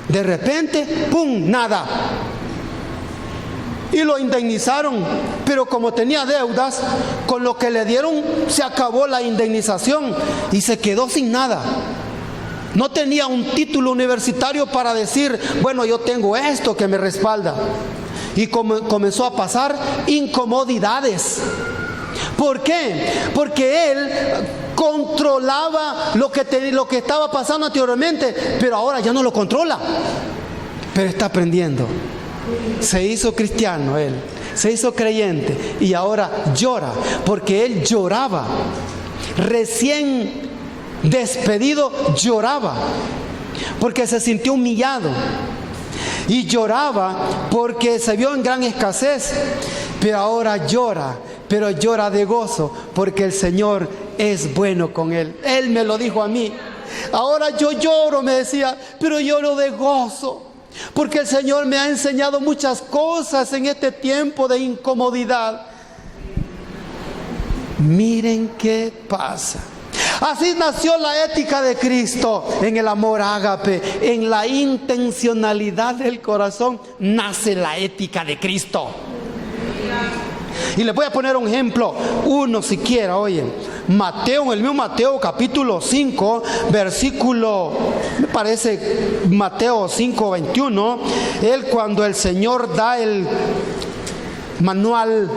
De repente, ¡pum!, nada. Y lo indemnizaron, pero como tenía deudas, con lo que le dieron se acabó la indemnización y se quedó sin nada. No tenía un título universitario para decir, bueno, yo tengo esto que me respalda. Y comenzó a pasar incomodidades. ¿Por qué? Porque él controlaba lo que estaba pasando anteriormente, pero ahora ya no lo controla. Pero está aprendiendo. Se hizo cristiano él, se hizo creyente y ahora llora, porque él lloraba. Recién despedido lloraba porque se sintió humillado, y lloraba porque se vio en gran escasez, pero ahora llora, pero llora de gozo porque el Señor es bueno con él. Él me lo dijo a mí. Ahora yo lloro, me decía, pero lloro de gozo porque el Señor me ha enseñado muchas cosas en este tiempo de incomodidad. Miren qué pasa. Así nació la ética de Cristo, en el amor ágape, en la intencionalidad del corazón nace la ética de Cristo. Y les voy a poner un ejemplo, uno siquiera, oye. Mateo, en el mismo Mateo capítulo 5, versículo, me parece Mateo 5:21, cuando el Señor da el manual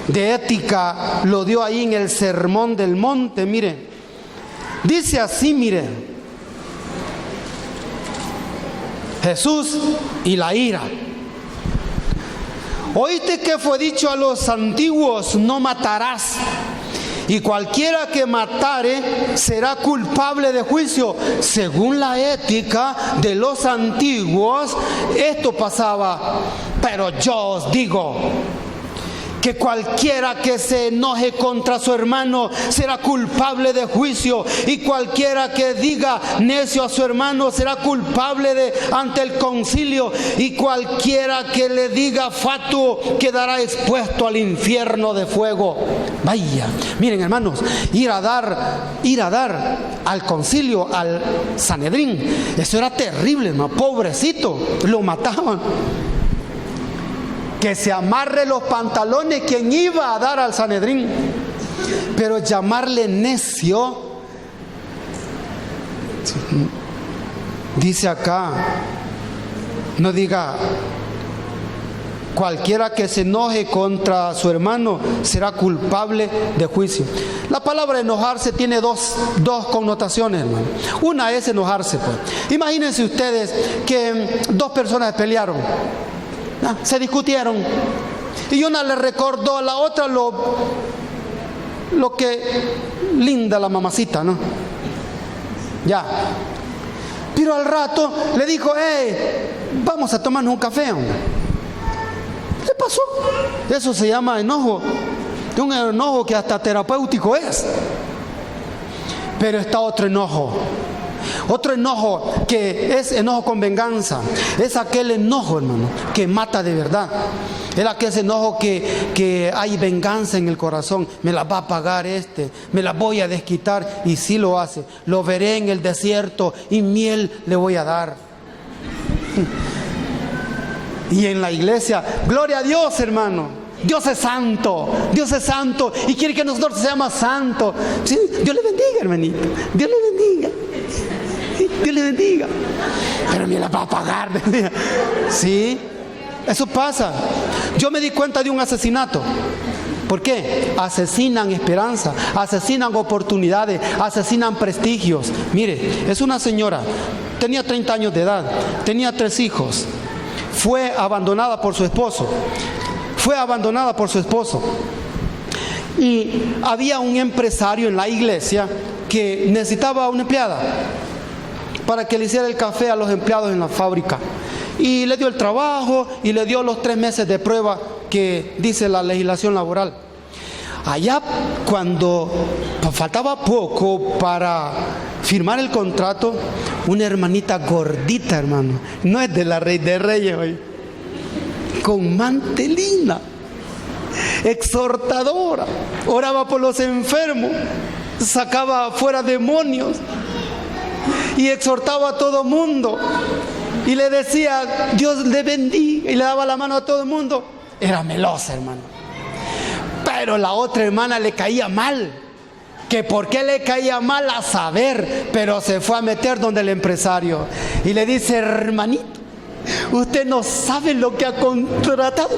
de ética, lo dio ahí en el Sermón del Monte. Mire, dice así, mire, Jesús y la ira. Oíste que fue dicho a los antiguos: no matarás. Y cualquiera que matare será culpable de juicio. Según la ética de los antiguos, esto pasaba. Pero yo os digo que cualquiera que se enoje contra su hermano será culpable de juicio, y cualquiera que diga necio a su hermano será culpable ante el concilio, y cualquiera que le diga fatuo quedará expuesto al infierno de fuego. Vaya, miren hermanos, ir a dar al concilio, al Sanedrín, eso era terrible, ¿no? Pobrecito, lo mataban. Que se amarre los pantalones quien iba a dar al Sanedrín. Pero llamarle necio, dice acá, no diga cualquiera que se enoje contra su hermano será culpable de juicio. La palabra enojarse tiene dos connotaciones, hermano. Una es enojarse, pues. Imagínense ustedes que dos personas pelearon, se discutieron, y una le recordó a la otra lo que linda la mamacita, ¿no? Ya. Pero al rato le dijo: vamos a tomarnos un café, hombre. ¿Qué pasó? Eso se llama enojo. Un enojo que hasta terapéutico es. Pero está otro enojo. Otro enojo que es enojo con venganza. Es aquel enojo, hermano, que mata de verdad. Es aquel enojo que hay venganza en el corazón. Me la va a pagar me la voy a desquitar. Y sí lo hace. Lo veré en el desierto y miel le voy a dar. Y en la iglesia, gloria a Dios, hermano. Dios es santo y quiere que nosotros seamos santos. ¿Sí? Dios le bendiga, hermanito. Dios le bendiga. Dios le bendiga. Pero me la va a pagar. Sí, eso pasa. Yo me di cuenta de un asesinato. ¿Por qué? Asesinan esperanza, asesinan oportunidades, asesinan prestigios. Mire, es una señora, tenía 30 años de edad, tenía 3 hijos. Fue abandonada por su esposo. Y había un empresario en la iglesia que necesitaba una empleada para que le hiciera el café a los empleados en la fábrica. Y le dio el trabajo y le dio los 3 meses de prueba que dice la legislación laboral. Allá cuando faltaba poco para firmar el contrato, una hermanita gordita, hermano, no es de la Rey de Reyes hoy, con mantelina, exhortadora, oraba por los enfermos, sacaba fuera demonios y exhortaba a todo mundo y le decía: Dios le bendiga, y le daba la mano a todo el mundo. Era melosa, hermano. Pero la otra hermana le caía mal. Que por qué le caía mal, a saber, pero se fue a meter donde el empresario y le dice: hermanito, usted no sabe lo que ha contratado.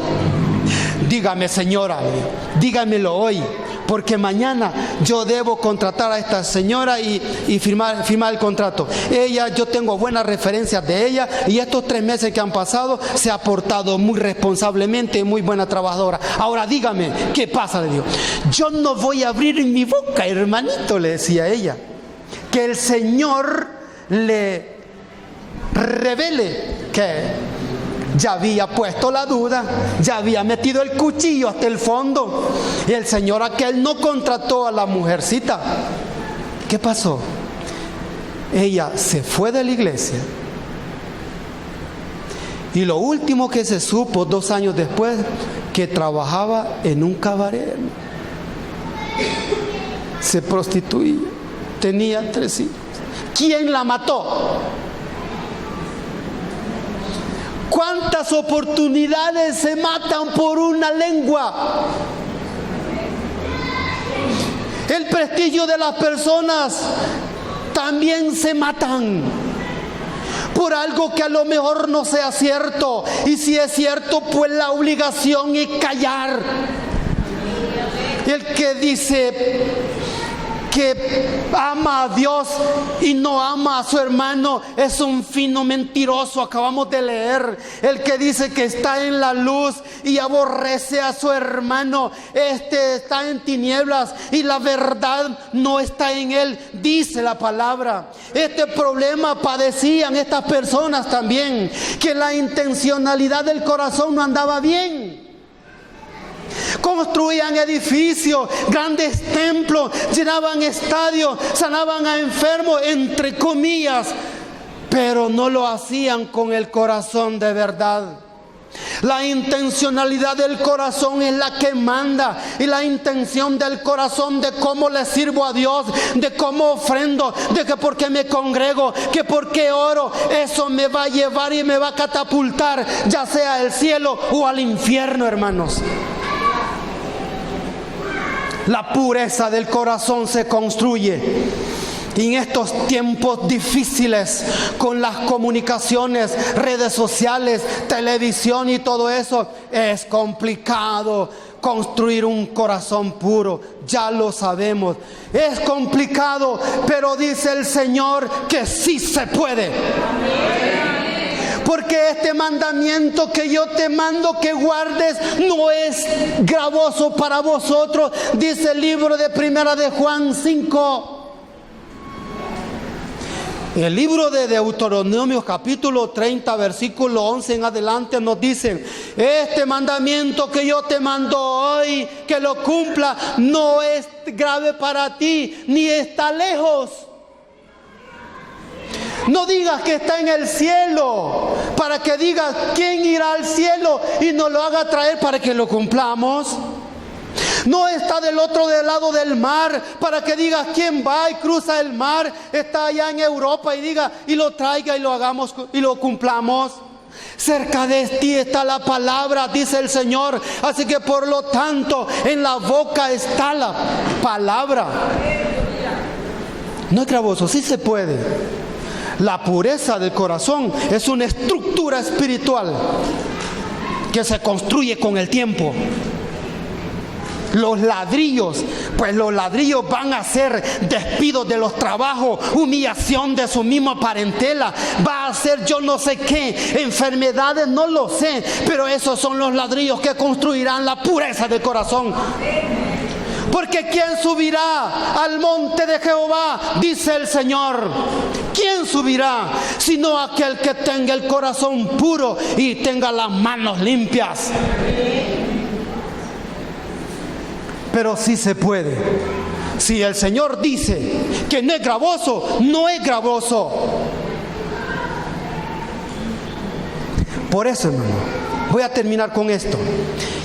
Dígame, señora, dígamelo hoy, porque mañana yo debo contratar a esta señora y firmar el contrato. Yo tengo buenas referencias de ella, y estos 3 meses que han pasado se ha portado muy responsablemente, muy buena trabajadora. Ahora dígame, ¿qué pasa de Dios? Yo no voy a abrir mi boca, hermanito, le decía ella, que el Señor le revele que ya había puesto la duda, ya había metido el cuchillo hasta el fondo, y el señor aquel no contrató a la mujercita. ¿Qué pasó? Ella se fue de la iglesia, y lo último que se supo 2 años después, que trabajaba en un cabaret, se prostituía, tenía 3 hijos. ¿Quién la mató? ¿Cuántas oportunidades se matan por una lengua? El prestigio de las personas también se matan por algo que a lo mejor no sea cierto. Y si es cierto, pues la obligación es callar. El que dice: que ama a Dios y no ama a su hermano es un fino mentiroso. Acabamos de leer, el que dice que está en la luz y aborrece a su hermano, está en tinieblas y la verdad no está en él, dice la palabra. Este problema padecían estas personas también, que la intencionalidad del corazón no andaba bien. Construían edificios, grandes templos, llenaban estadios, sanaban a enfermos, entre comillas, pero no lo hacían con el corazón de verdad. La intencionalidad del corazón es la que manda, y la intención del corazón de cómo le sirvo a Dios, de cómo ofrendo, de que por qué me congrego, que por qué oro, eso me va a llevar y me va a catapultar, ya sea al cielo o al infierno, hermanos. La pureza del corazón se construye. Y en estos tiempos difíciles, con las comunicaciones, redes sociales, televisión y todo eso, es complicado construir un corazón puro. Ya lo sabemos. Es complicado, pero dice el Señor que sí se puede. Porque este mandamiento que yo te mando que guardes no es gravoso para vosotros, dice el libro de Primera de Juan 5. El libro de Deuteronomio capítulo 30 versículo 11 en adelante nos dice: este mandamiento que yo te mando hoy, que lo cumpla, no es grave para ti, ni está lejos. No digas que está en el cielo, para que digas quién irá al cielo y nos lo haga traer para que lo cumplamos. No está del otro lado del mar, para que digas quién va y cruza el mar, está allá en Europa y diga y lo traiga y lo hagamos y lo cumplamos. Cerca de ti está la palabra, dice el Señor. Así que por lo tanto en la boca está la palabra. No es gravoso, sí se puede. La pureza del corazón es una estructura espiritual que se construye con el tiempo. Los ladrillos, pues los ladrillos van a ser despidos de los trabajos, humillación de su misma parentela, va a ser yo no sé qué, enfermedades, no lo sé, pero esos son los ladrillos que construirán la pureza del corazón. Porque ¿quién subirá al monte de Jehová? Dice el Señor. ¿Quién subirá? Sino aquel que tenga el corazón puro y tenga las manos limpias. Pero sí se puede. Si el Señor dice que no es gravoso, no es gravoso. Por eso, hermano, voy a terminar con esto.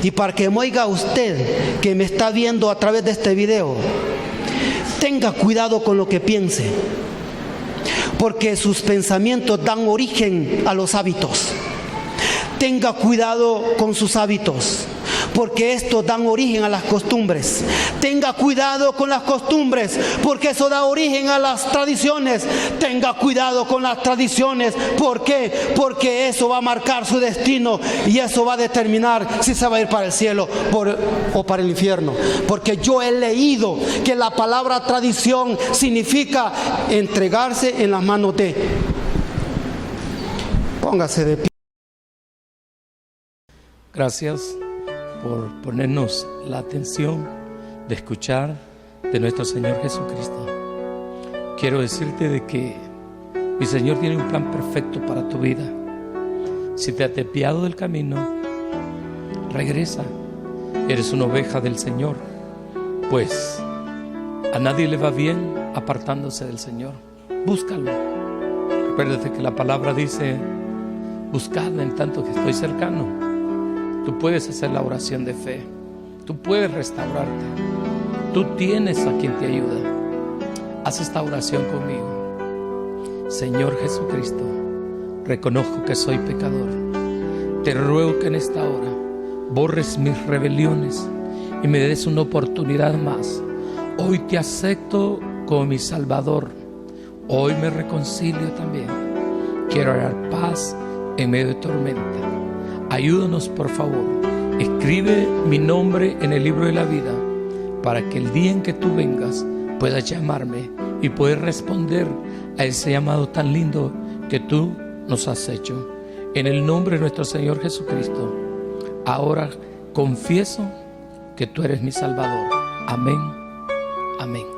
Y para que me oiga usted que me está viendo a través de este video, tenga cuidado con lo que piense, porque sus pensamientos dan origen a los hábitos. Tenga cuidado con sus hábitos, porque estos dan origen a las costumbres. Tenga cuidado con las costumbres, porque eso da origen a las tradiciones. Tenga cuidado con las tradiciones. ¿Por qué? Porque eso va a marcar su destino y eso va a determinar si se va a ir para el cielo o para el infierno. Porque yo he leído que la palabra tradición significa entregarse en las manos de. Póngase de pie. Gracias por ponernos la atención de escuchar de nuestro Señor Jesucristo. Quiero decirte de que mi Señor tiene un plan perfecto para tu vida. Si te has desviado del camino, regresa. Eres una oveja del Señor, pues a nadie le va bien apartándose del Señor. Búscalo. Recuérdate que la palabra dice: buscadme en tanto que estoy cercano. Tú puedes hacer la oración de fe. Tú puedes restaurarte. Tú tienes a quien te ayuda. Haz esta oración conmigo. Señor Jesucristo, reconozco que soy pecador. Te ruego que en esta hora borres mis rebeliones y me des una oportunidad más. Hoy te acepto como mi Salvador. Hoy me reconcilio también. Quiero hallar paz en medio de tormenta. Ayúdanos, por favor. Escribe mi nombre en el libro de la vida, para que el día en que tú vengas puedas llamarme y poder responder a ese llamado tan lindo que tú nos has hecho. En el nombre de nuestro Señor Jesucristo, ahora confieso que tú eres mi Salvador. Amén. Amén.